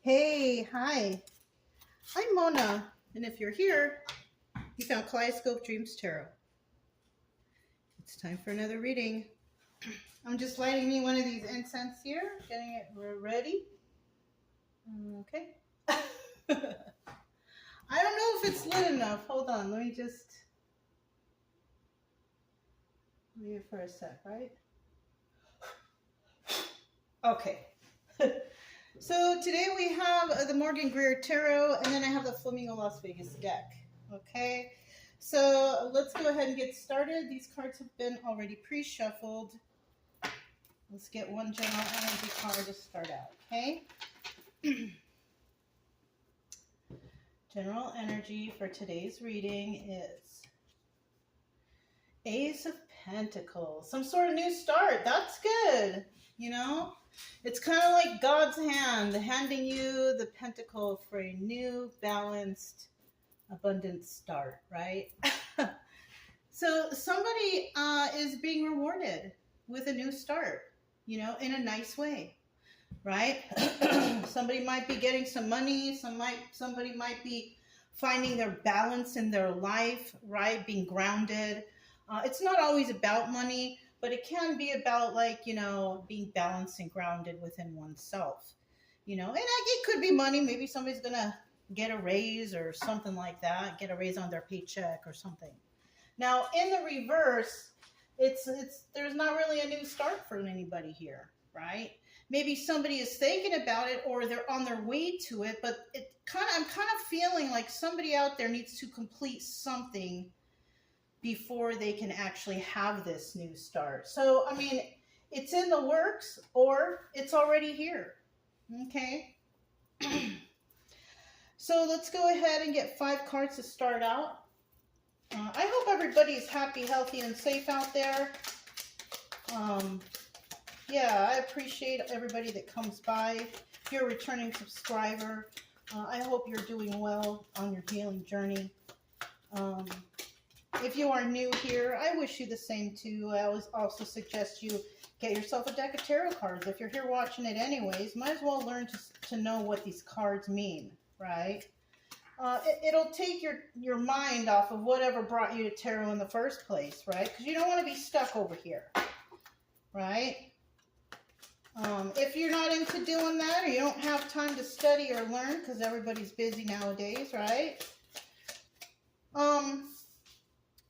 Hey, hi. I'm Mona, and if you're here, you found Kaleidoscope Dreams Tarot. It's time for another reading. I'm just lighting me one of these incense here, getting it ready. Okay. I don't know if it's lit enough. Hold on, let me just leave it for a sec, right? Okay. So today we have the Morgan Greer Tarot, and then I have the Flamingo Las Vegas deck. Okay, so let's go ahead and get started. These cards have been already pre-shuffled. Let's get one general energy card to start out, okay? General energy for today's reading is Ace of Pentacles. Some sort of new start. That's good, you know? It's kind of like God's hand handing you the pentacle for a new, balanced, abundant start, right? So somebody is being rewarded with a new start, you know, in a nice way, right? Somebody might be getting some money. Somebody might be finding their balance in their life, right? Being grounded. It's not always about money, but it can be about, like, you know, being balanced and grounded within oneself, you know, and it could be money. Maybe somebody's going to get a raise or something like that, get a raise on their paycheck or something. Now, in the reverse, there's not really a new start for anybody here, right? Maybe somebody is thinking about it or they're on their way to it, but I'm kind of feeling like somebody out there needs to complete something before they can actually have this new start. So, I mean, it's in the works or it's already here, okay? So let's go ahead and get 5 cards to start out. I hope everybody's happy, healthy, and safe out there. Yeah, I appreciate everybody that comes by. If you're a returning subscriber, I hope you're doing well on your healing journey. If you are new here, I wish you the same too. I always also suggest you get yourself a deck of tarot cards. If you're here watching it anyways, might as well learn to know what these cards mean, right? It'll take your mind off of whatever brought you to tarot in the first place, right? Because you don't want to be stuck over here, right? If you're not into doing that, or you don't have time to study or learn, because everybody's busy nowadays, right?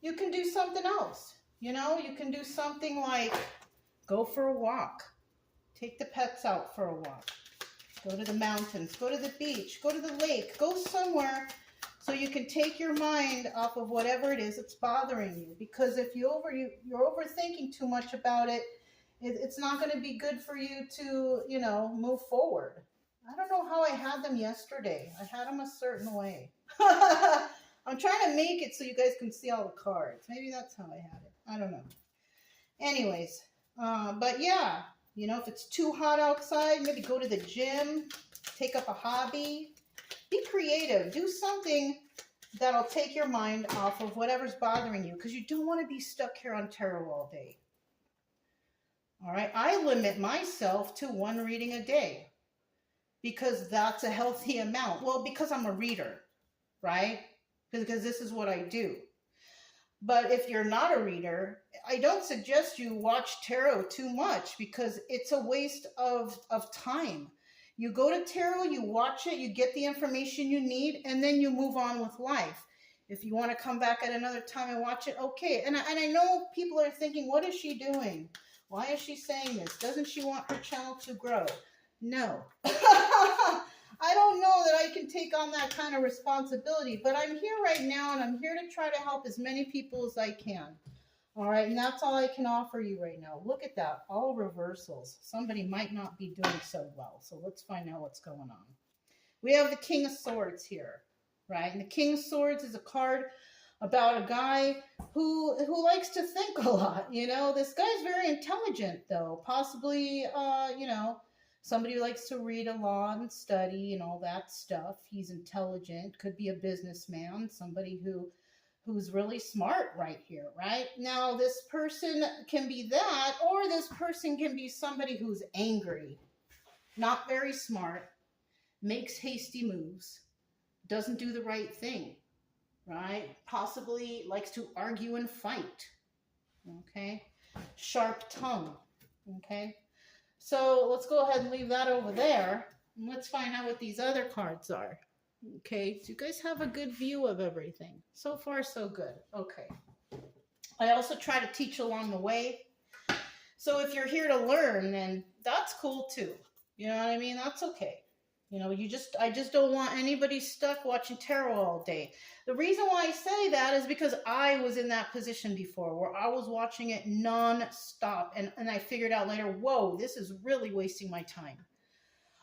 You can do something else. You know, you can do something like go for a walk, take the pets out for a walk. Go to the mountains, go to the beach, go to the lake, go somewhere so you can take your mind off of whatever it is that's bothering you. Because if you're overthinking too much about it, it's not going to be good for you to, you know, move forward. I don't know how I had them yesterday. I had them a certain way. I'm trying to make it so you guys can see all the cards. Maybe that's how I had it. I don't know. Anyways, but yeah. You know, if it's too hot outside, maybe go to the gym, take up a hobby, be creative, do something that'll take your mind off of whatever's bothering you, because you don't want to be stuck here on tarot all day. All right, I limit myself to 1 reading a day because that's a healthy amount. Well, because I'm a reader, right? Because this is what I do. But if you're not a reader, I don't suggest you watch tarot too much because it's a waste of time. You go to tarot, you watch it, you get the information you need, and then you move on with life. If you want to come back at another time and watch it, okay. And I know people are thinking, what is she doing? Why is she saying this? Doesn't she want her channel to grow? No. I don't know that I can take on that kind of responsibility, but I'm here right now, and I'm here to try to help as many people as I can. All right, and that's all I can offer you right now. Look at that, all reversals. Somebody might not be doing so well, so let's find out what's going on. We have the King of Swords here, right? And the King of Swords is a card about a guy who likes to think a lot. You know, this guy's very intelligent, though. Possibly, you know, somebody who likes to read a lot and study and all that stuff. He's intelligent, could be a businessman, somebody who's really smart right here, right? Now, this person can be that, or this person can be somebody who's angry, not very smart, makes hasty moves, doesn't do the right thing, right? Possibly likes to argue and fight, okay? Sharp tongue, okay? So let's go ahead and leave that over there. And let's find out what these other cards are. Okay, so you guys have a good view of everything. So far, so good. Okay. I also try to teach along the way. So if you're here to learn, then that's cool too. You know what I mean? That's okay. You know, I just don't want anybody stuck watching tarot all day. The reason why I say that is because I was in that position before where I was watching it non-stop. And I figured out later, whoa, this is really wasting my time.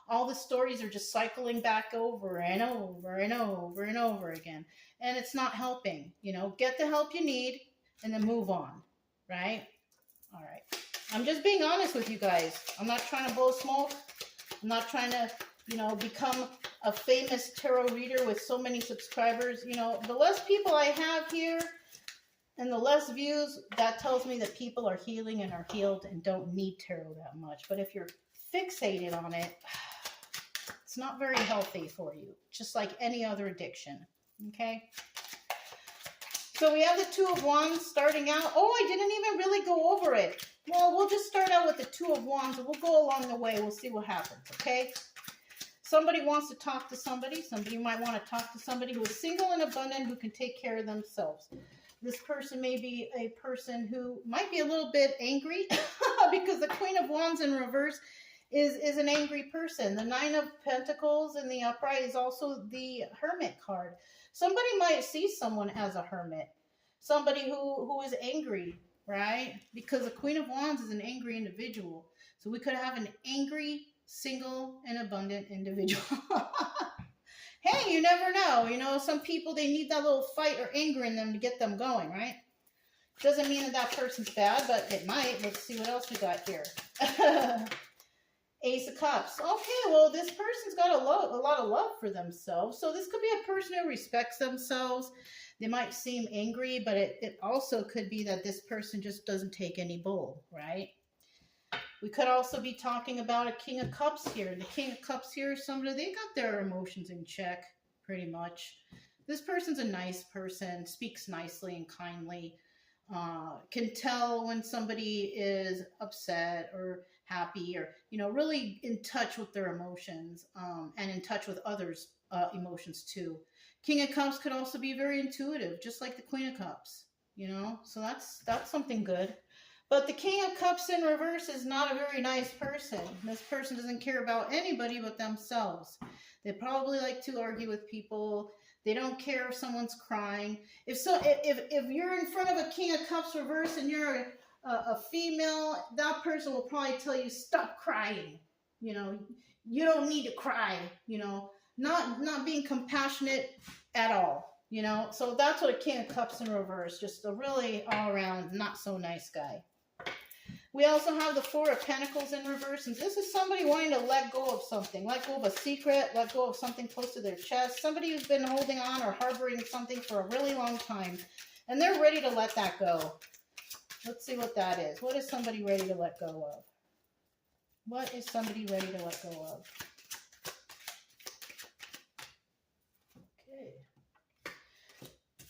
All the stories are just cycling back over and over and over and over again. And it's not helping. You know, get the help you need and then move on. Right? All right. I'm just being honest with you guys. I'm not trying to blow smoke. I'm not trying to, you know, become a famous tarot reader with so many subscribers. You know, the less people I have here and the less views, that tells me that people are healing and are healed and don't need tarot that much. But if you're fixated on it, it's not very healthy for you, just like any other addiction, okay? So we have the Two of Wands starting out. Oh, I didn't even really go over it. Well, we'll just start out with the Two of Wands, and we'll go along the way. We'll see what happens, okay? Somebody wants to talk to somebody. Somebody might want to talk to somebody who is single and abundant, who can take care of themselves. This person may be a person who might be a little bit angry because the Queen of Wands in reverse is an angry person. The Nine of Pentacles in the upright is also the Hermit card. Somebody might see someone as a hermit. Somebody who is angry, right? Because the Queen of Wands is an angry individual. So we could have an angry, single, and abundant individual. Hey, you never know. You know, some people, they need that little fight or anger in them to get them going, right? Doesn't mean that that person's bad, but it might. Let's see what else we got here. Ace of Cups. Okay, well, this person's got a lot of love for themselves. So this could be a person who respects themselves. They might seem angry, but it also could be that this person just doesn't take any bull, right? We could also be talking about a King of Cups here. The King of Cups here is somebody, they got their emotions in check, pretty much. This person's a nice person, speaks nicely and kindly, can tell when somebody is upset or happy or, you know, really in touch with their emotions and in touch with others' emotions too. King of Cups could also be very intuitive, just like the Queen of Cups, you know, so that's something good. But the King of Cups in reverse is not a very nice person. This person doesn't care about anybody but themselves. They probably like to argue with people. They don't care if someone's crying. If you're in front of a King of Cups reverse and you're a female, that person will probably tell you, stop crying. You know, you don't need to cry, you know, not being compassionate at all, you know. So that's what a King of Cups in reverse, just a really all around not so nice guy. We also have the Four of Pentacles in reverse, and this is somebody wanting to let go of something, let go of a secret, let go of something close to their chest, somebody who's been holding on or harboring something for a really long time, and they're ready to let that go. Let's see what that is. What is somebody ready to let go of? What is somebody ready to let go of? Okay.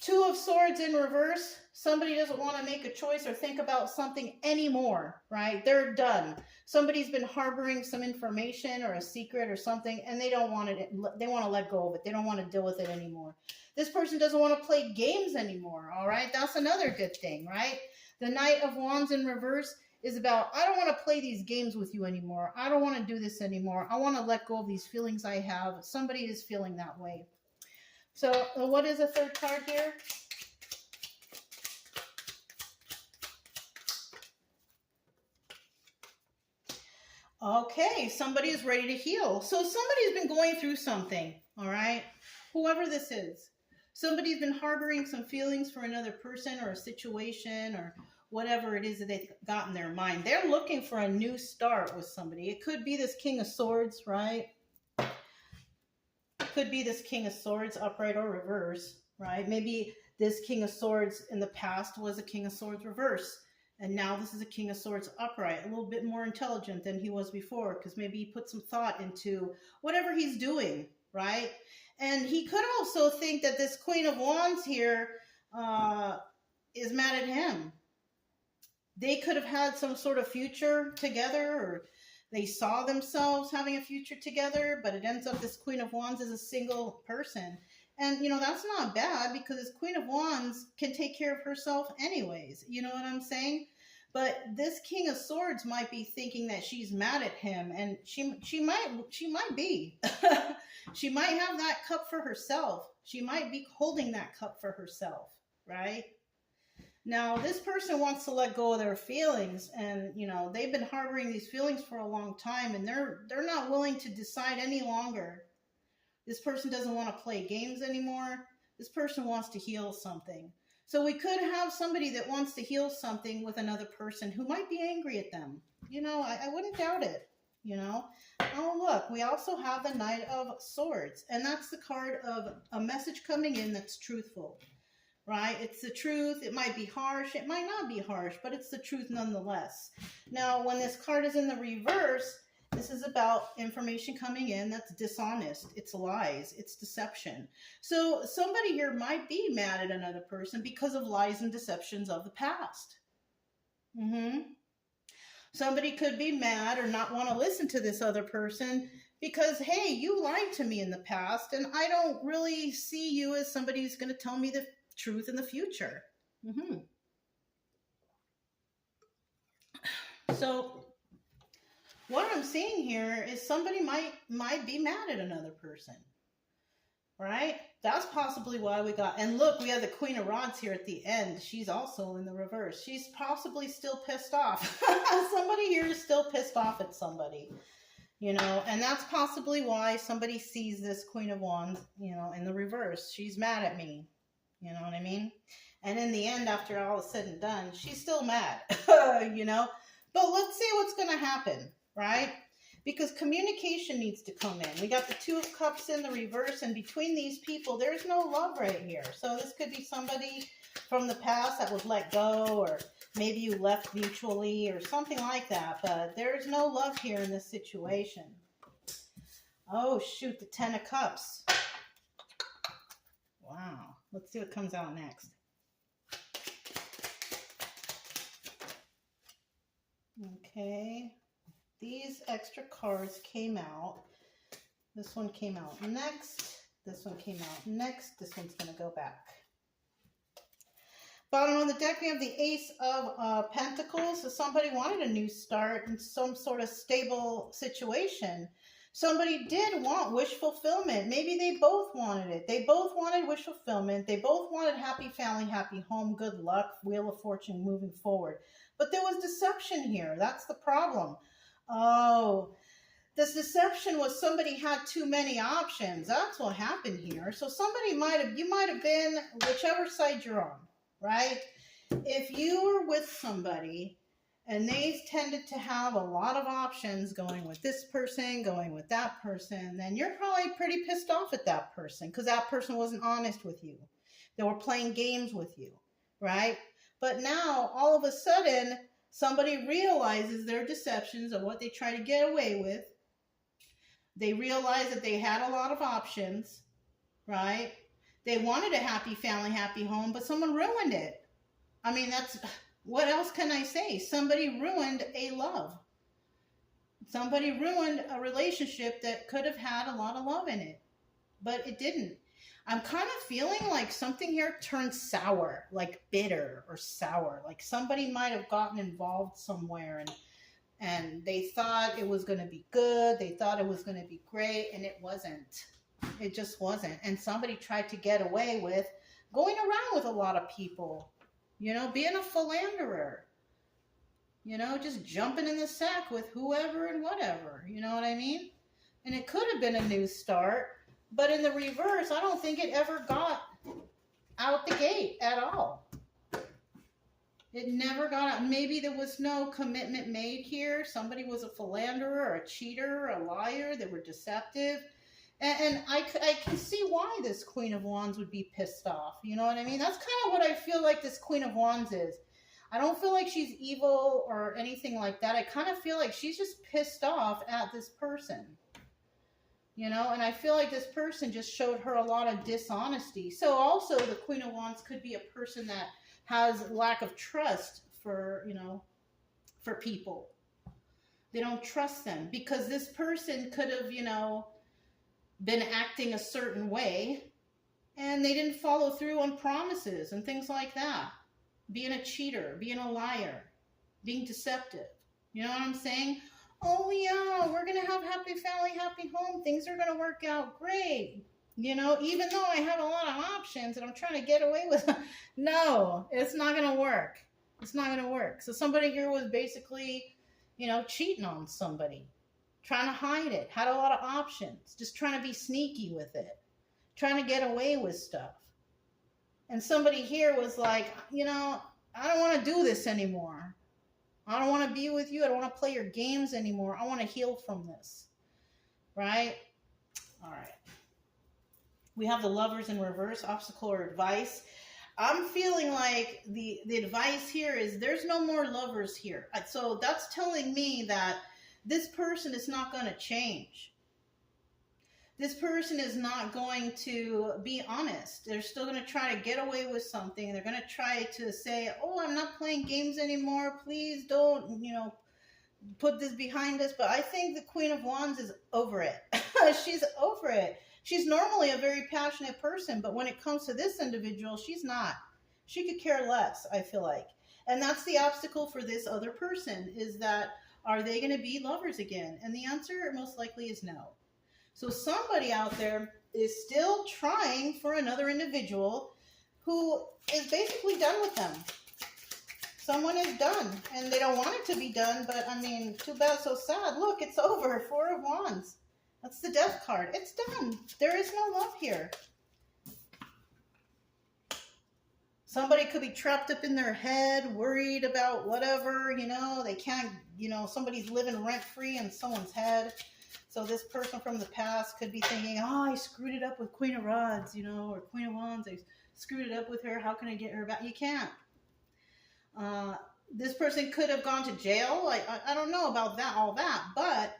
Two of Swords in reverse. Somebody doesn't want to make a choice or think about something anymore, right? They're done. Somebody's been harboring some information or a secret or something, and they don't want it. They want to let go of it. They don't want to deal with it anymore. This person doesn't want to play games anymore, all right? That's another good thing, right? The Knight of Wands in reverse is about, I don't want to play these games with you anymore. I don't want to do this anymore. I want to let go of these feelings I have. Somebody is feeling that way. So what is the third card here? Okay, somebody is ready to heal. So somebody's been going through something, all right? Whoever this is. Somebody's been harboring some feelings for another person or a situation or whatever it is that they've got in their mind. They're looking for a new start with somebody. It could be this King of Swords, right? It could be this King of Swords, upright or reverse, right? Maybe this King of Swords in the past was a King of Swords reverse. And now this is a King of Swords upright, a little bit more intelligent than he was before, because maybe he put some thought into whatever he's doing, right? And he could also think that this Queen of Wands here is mad at him. They could have had some sort of future together, or they saw themselves having a future together, but it ends up this Queen of Wands is a single person. And, that's not bad, because this Queen of Wands can take care of herself anyways. You know what I'm saying? But this King of Swords might be thinking that she's mad at him, and she might be. She might have that cup for herself. She might be holding that cup for herself, right? Now, this person wants to let go of their feelings, and, they've been harboring these feelings for a long time, and they're not willing to decide any longer. This person doesn't want to play games anymore. This person wants to heal something. So we could have somebody that wants to heal something with another person who might be angry at them. I wouldn't doubt it, Oh, look, we also have the Knight of Swords, and that's the card of a message coming in that's truthful. Right? It's the truth. It might be harsh. It might not be harsh, but it's the truth nonetheless. Now, when this card is in the reverse, this is about information coming in that's dishonest. It's lies. It's deception. So somebody here might be mad at another person because of lies and deceptions of the past. Somebody could be mad or not want to listen to this other person because, hey, you lied to me in the past, and I don't really see you as somebody who's going to tell me the truth in the future. So what I'm seeing here is somebody might be mad at another person, right? That's possibly why we got, and look, we have the Queen of Rods here at the end. She's also in the reverse. She's possibly still pissed off. Somebody here is still pissed off at somebody, and that's possibly why somebody sees this Queen of Wands, in the reverse. She's mad at me. You know what I mean? And in the end, after all is said and done, she's still mad, But let's see what's going to happen, right? Because communication needs to come in. We got the Two of Cups in the reverse, and between these people, there's no love right here. So this could be somebody from the past that was let go, or maybe you left mutually or something like that. But there's no love here in this situation. Oh, shoot, the Ten of Cups. Wow. Let's see what comes out next. Okay. These extra cards came out. This one came out next. This one came out next. This one's going to go back. Bottom of the deck, we have the Ace of Pentacles. So somebody wanted a new start in some sort of stable situation. Somebody did want wish fulfillment. Maybe they both wanted it. They both wanted wish fulfillment. They both wanted happy family, happy home, good luck, Wheel of Fortune moving forward. But there was deception here. That's the problem. Oh, this deception was somebody had too many options. That's what happened here. So you might have been whichever side you're on, right? If you were with somebody and they tended to have a lot of options, going with this person, going with that person, then you're probably pretty pissed off at that person because that person wasn't honest with you. They were playing games with you, right? But now, all of a sudden, somebody realizes their deceptions of what they try to get away with. They realize that they had a lot of options, right? They wanted a happy family, happy home, but someone ruined it. I mean, what else can I say? Somebody ruined a love. Somebody ruined a relationship that could have had a lot of love in it, but it didn't. I'm kind of feeling like something here turned sour, like bitter or sour. Like somebody might have gotten involved somewhere and they thought it was going to be good. They thought it was going to be great, and it wasn't. It just wasn't. And somebody tried to get away with going around with a lot of people, being a philanderer, just jumping in the sack with whoever and whatever, you know what I mean? And it could have been a new start, but in the reverse, I don't think it ever got out the gate at all. It never got out. Maybe there was no commitment made here. Somebody was a philanderer or a cheater or a liar. They were deceptive. And I can see why this Queen of Wands would be pissed off. You know what I mean? That's kind of what I feel like this Queen of Wands is. I don't feel like she's evil or anything like that. I kind of feel like she's just pissed off at this person. You know, and I feel like this person just showed her a lot of dishonesty. So also the Queen of Wands could be a person that has lack of trust for, you know, for people. They don't trust them because this person could have, you know, been acting a certain way and they didn't follow through on promises and things like that. Being a cheater, being a liar, being deceptive. You know what I'm saying? Oh yeah, we're going to have happy family, happy home. Things are going to work out great. You know, even though I have a lot of options and I'm trying to get away with it. No, it's not going to work. It's not going to work. So somebody here was basically, you know, cheating on somebody, trying to hide it, had a lot of options, just trying to be sneaky with it, trying to get away with stuff. And somebody here was like, you know, I don't want to do this anymore. I don't want to be with you. I don't want to play your games anymore. I want to heal from this. Right? All right. We have the Lovers in reverse, obstacle or advice. I'm feeling like the advice here is there's no more lovers here. So that's telling me that this person is not going to change. This person is not going to be honest. They're still going to try to get away with something. They're going to try to say, oh, I'm not playing games anymore. Please don't, you know, put this behind us. But I think the Queen of Wands is over it. She's over it. She's normally a very passionate person, but when it comes to this individual, she's not. She could care less, I feel like. And that's the obstacle for this other person, is that are they going to be lovers again? And the answer most likely is no. So somebody out there is still trying for another individual who is basically done with them. Someone is done, and they don't want it to be done, but I mean, too bad, so sad. Look, it's over. Four of Wands. That's the Death card. It's done. There is no love here. Somebody could be trapped up in their head, worried about whatever, you know, they can't, you know, somebody's living rent-free in someone's head. So this person from the past could be thinking, oh, I screwed it up with Queen of Rods, you know, or Queen of Wands. I screwed it up with her. How can I get her back? You can't. This person could have gone to jail. I don't know about that, all that, but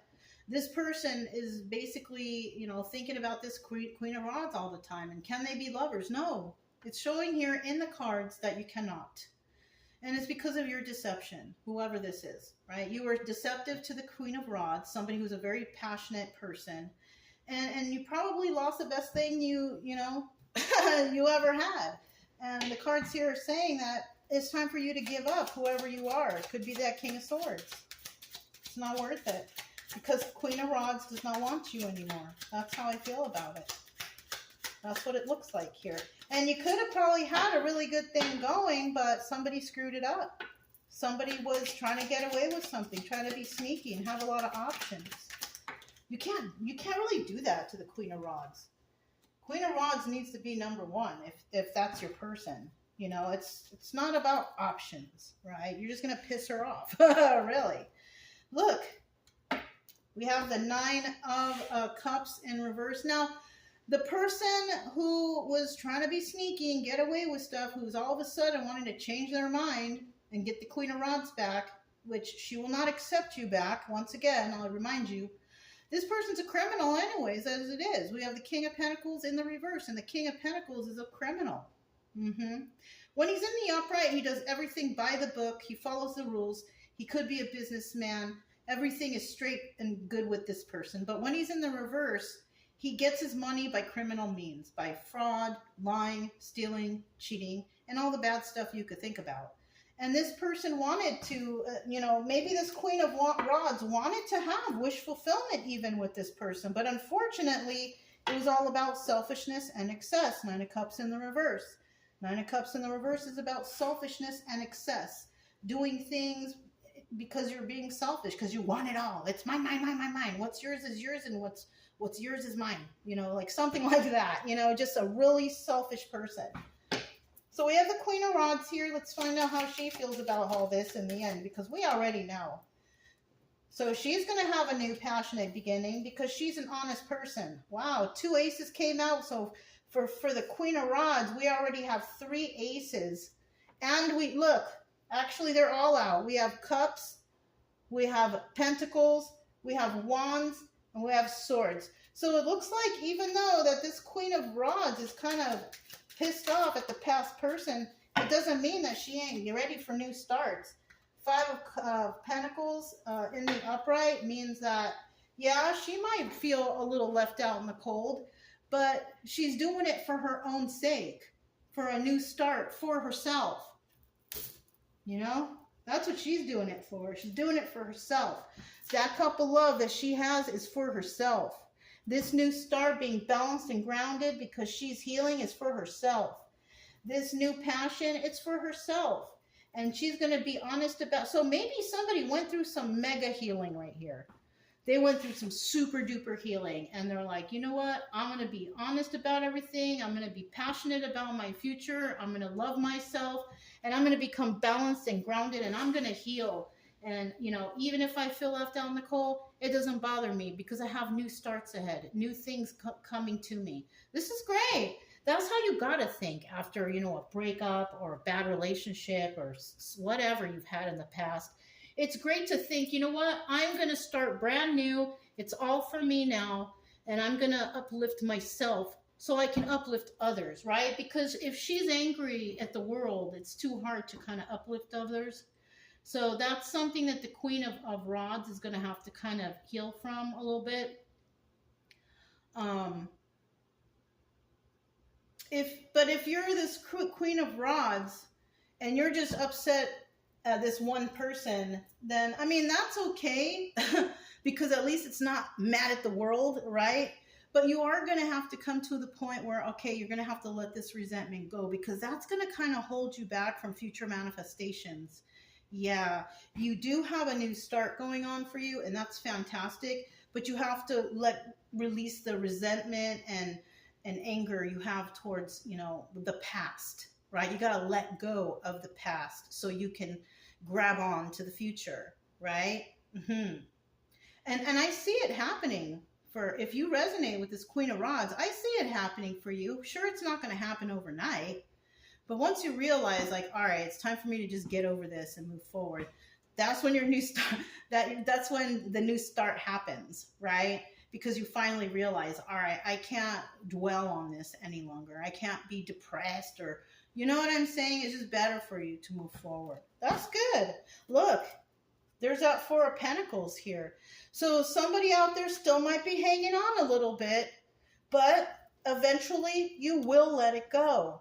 this person is basically, you know, thinking about this Queen of Rods all the time. And can they be lovers? No. It's showing here in the cards that you cannot. And it's because of your deception, whoever this is, right? You were deceptive to the Queen of Rods, somebody who's a very passionate person. And you probably lost the best thing you know, you ever had. And the cards here are saying that it's time for you to give up, whoever you are. It could be that King of Swords. It's not worth it. Because Queen of Rods does not want you anymore. That's how I feel about it. That's what it looks like here. And you could have probably had a really good thing going, but somebody screwed it up. Somebody was trying to get away with something, trying to be sneaky and have a lot of options. You can't really do that to the Queen of Rods. Queen of Rods needs to be number one if that's your person. You know, it's not about options, right? You're just going to piss her off. Really. Look, we have the Nine of Cups in reverse. Now, the person who was trying to be sneaky and get away with stuff, who's all of a sudden wanting to change their mind and get the Queen of Rods back, which she will not accept you back. Once again, I'll remind you, this person's a criminal anyways, as it is. We have the King of Pentacles in the reverse, and the King of Pentacles is a criminal. When he's in the upright, he does everything by the book. He follows the rules. He could be a businessman. Everything is straight and good with this person. But when he's in the reverse, he gets his money by criminal means, by fraud, lying, stealing, cheating, and all the bad stuff you could think about. And this person wanted to, you know, maybe this Queen of Rods wanted to have wish fulfillment even with this person. But unfortunately, it was all about selfishness and excess. Nine of Cups in the reverse. Nine of Cups in the reverse is about selfishness and excess. Doing things because you're being selfish, because you want it all. It's mine, mine, mine, mine, mine. What's yours is yours, and what's yours is mine. You know, like something like that. You know, just a really selfish person. So we have the Queen of Rods here. Let's find out how she feels about all this in the end, because we already know. So she's going to have a new passionate beginning because she's an honest person. Wow, 2 aces came out. So for the Queen of Rods, we already have 3 aces. And we look, Actually, they're all out. We have cups, we have pentacles, we have wands, and we have swords. So it looks like even though that this Queen of Rods is kind of pissed off at the past person, it doesn't mean that she ain't ready for new starts. Five of Pentacles in the upright means that, yeah, she might feel a little left out in the cold, but she's doing it for her own sake, for a new start, for herself. You know, that's what she's doing it for. She's doing it for herself. That cup of love that she has is for herself. This new start, being balanced and grounded because she's healing, is for herself. This new passion, it's for herself. And she's going to be honest about, so maybe somebody went through some mega healing right here. They went through some super duper healing and they're like, you know what? I'm going to be honest about everything. I'm going to be passionate about my future. I'm going to love myself and I'm going to become balanced and grounded and I'm going to heal. And, you know, even if I feel left out in the cold, it doesn't bother me because I have new starts ahead, new things coming to me. This is great. That's how you got to think after, you know, a breakup or a bad relationship or whatever you've had in the past. It's great to think, you know what, I'm going to start brand new. It's all for me now. And I'm going to uplift myself so I can uplift others, right? Because if she's angry at the world, it's too hard to kind of uplift others. So that's something that the Queen of Rods is going to have to kind of heal from a little bit. If you're this Queen of Rods and you're just upset at this one person, then, I mean, that's okay because at least it's not mad at the world, right? But you are going to have to come to the point where, okay, you're going to have to let this resentment go because that's going to kind of hold you back from future manifestations. Yeah, you do have a new start going on for you, and that's fantastic, but you have to release the resentment and anger you have towards, you know, the past, right? You got to let go of the past so you can grab on to the future, right? And I see it happening for, if you resonate with this Queen of Rods, I see it happening for you. Sure, it's not going to happen overnight, but once you realize, like, all right, it's time for me to just get over this and move forward, that's when your new start, that's when the new start happens, right? Because you finally realize, all right, I can't dwell on this any longer. I can't be depressed or, you know what I'm saying? It's just better for you to move forward. That's good. Look, there's that Four of Pentacles here. So somebody out there still might be hanging on a little bit, but eventually you will let it go.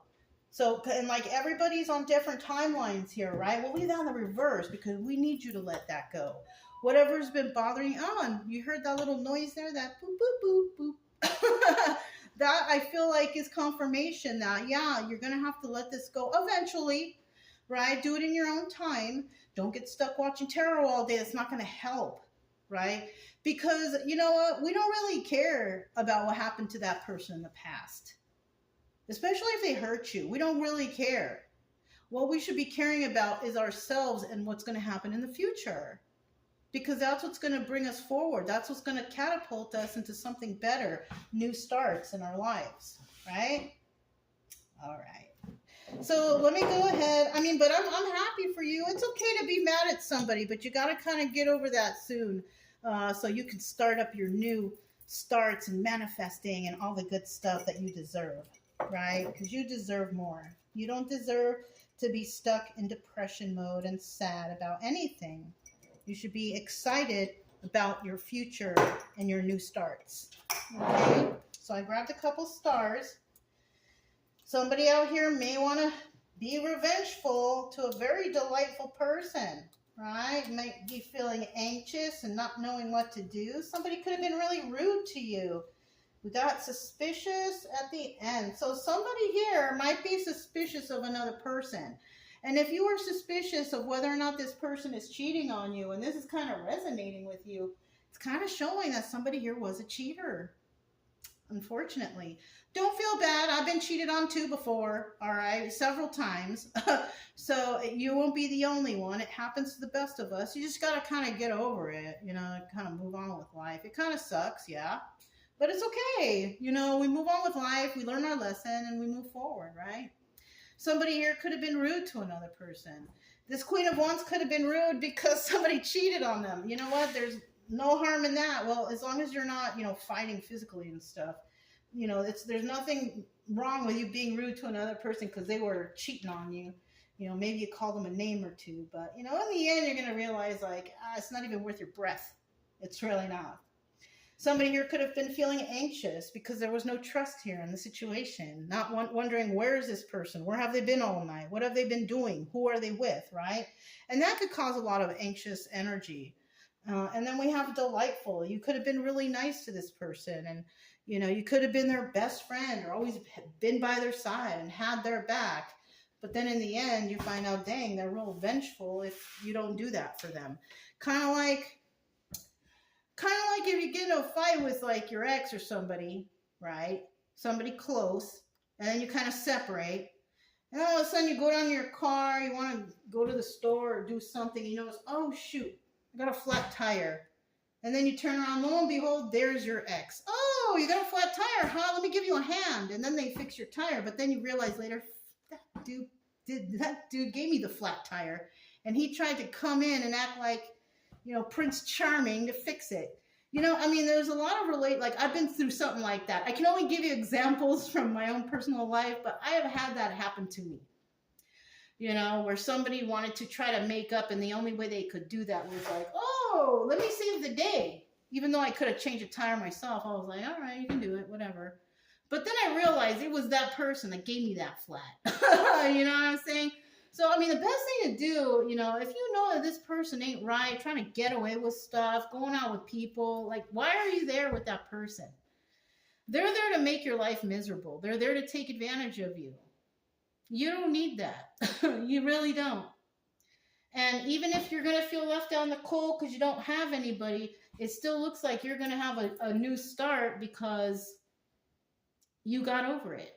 So, and like everybody's on different timelines here, right? We'll leave that in the reverse because we need you to let that go. Whatever's been bothering you on, you heard that little noise there, that boop, boop, boop, boop. That I feel like is confirmation that, yeah, you're going to have to let this go eventually, right? Do it in your own time. Don't get stuck watching tarot all day. It's not going to help, right? Because, you know what? We don't really care about what happened to that person in the past, especially if they hurt you. We don't really care. What we should be caring about is ourselves and what's going to happen in the future. Because that's what's going to bring us forward. That's what's going to catapult us into something better, new starts in our lives, right? All right. So let me go ahead. I mean, but I'm happy for you. It's okay to be mad at somebody, but you got to kind of get over that soon so you can start up your new starts and manifesting and all the good stuff that you deserve, right? Because you deserve more. You don't deserve to be stuck in depression mode and sad about anything. You should be excited about your future and your new starts. Okay, so I grabbed a couple stars. Somebody out here may want to be revengeful to a very delightful person, right? Might be feeling anxious and not knowing what to do. Somebody could have been really rude to you. We got suspicious at the end. So somebody here might be suspicious of another person. And if you are suspicious of whether or not this person is cheating on you, and this is kind of resonating with you, it's kind of showing that somebody here was a cheater, unfortunately. Don't feel bad. I've been cheated on too before, all right, several times. So you won't be the only one. It happens to the best of us. You just got to kind of get over it, you know, kind of move on with life. It kind of sucks, yeah, but it's okay. You know, we move on with life, we learn our lesson, and we move forward, right? Somebody here could have been rude to another person. This Queen of Wands could have been rude because somebody cheated on them. You know what? There's no harm in that. Well, as long as you're not, fighting physically and stuff, there's nothing wrong with you being rude to another person because they were cheating on you. Maybe you call them a name or two, but in the end, you're going to realize it's not even worth your breath. It's really not. Somebody here could have been feeling anxious because there was no trust here in the situation. Not wondering, where is this person? Where have they been all night? What have they been doing? Who are they with, right? And that could cause a lot of anxious energy. And then we have delightful. You could have been really nice to this person. And, you could have been their best friend or always been by their side and had their back. But then in the end, you find out, dang, they're real vengeful if you don't do that for them. Kind of like if you get in a fight with your ex or somebody, right? Somebody close, and then you kind of separate. And all of a sudden you go down to your car, you want to go to the store or do something, you notice, oh shoot, I got a flat tire. And then you turn around, lo and behold, there's your ex. Oh, you got a flat tire, huh? Let me give you a hand. And then they fix your tire. But then you realize later, that dude gave me the flat tire. And he tried to come in and act like, Prince Charming to fix it. There's a lot of I've been through something like that. I can only give you examples from my own personal life, but I have had that happen to me. Where somebody wanted to try to make up, and the only way they could do that was oh, let me save the day. Even though I could have changed a tire myself, I was like, all right, you can do it, whatever. But then I realized it was that person that gave me that flat. You know what I'm saying? So, the best thing to do, if you know that this person ain't right, trying to get away with stuff, going out with people, why are you there with that person? They're there to make your life miserable. They're there to take advantage of you. You don't need that. You really don't. And even if you're going to feel left out in the cold because you don't have anybody, it still looks like you're going to have a new start because you got over it.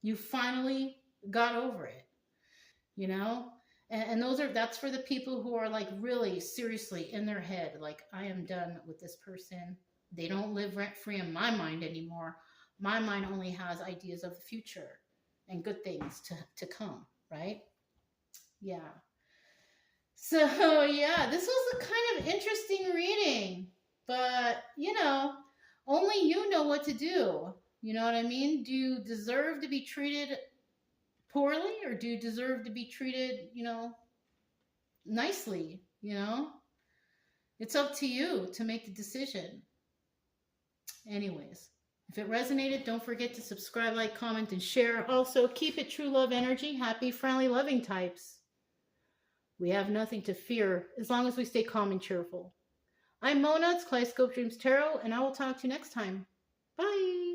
You finally got over it. And that's for the people who are really seriously in their head. I am done with this person. They don't live rent free in my mind anymore. My mind only has ideas of the future and good things to come. Right? Yeah. So yeah, this was a kind of interesting reading, but only you know what to do. You know what I mean? Do you deserve to be treated poorly, or do you deserve to be treated, nicely? It's up to you to make the decision. Anyways, if it resonated, don't forget to subscribe, like, comment, and share. Also, keep it true love energy. Happy, friendly, loving types. We have nothing to fear as long as we stay calm and cheerful. I'm Mona, it's Kaleidoscope Dreams Tarot, and I will talk to you next time. Bye.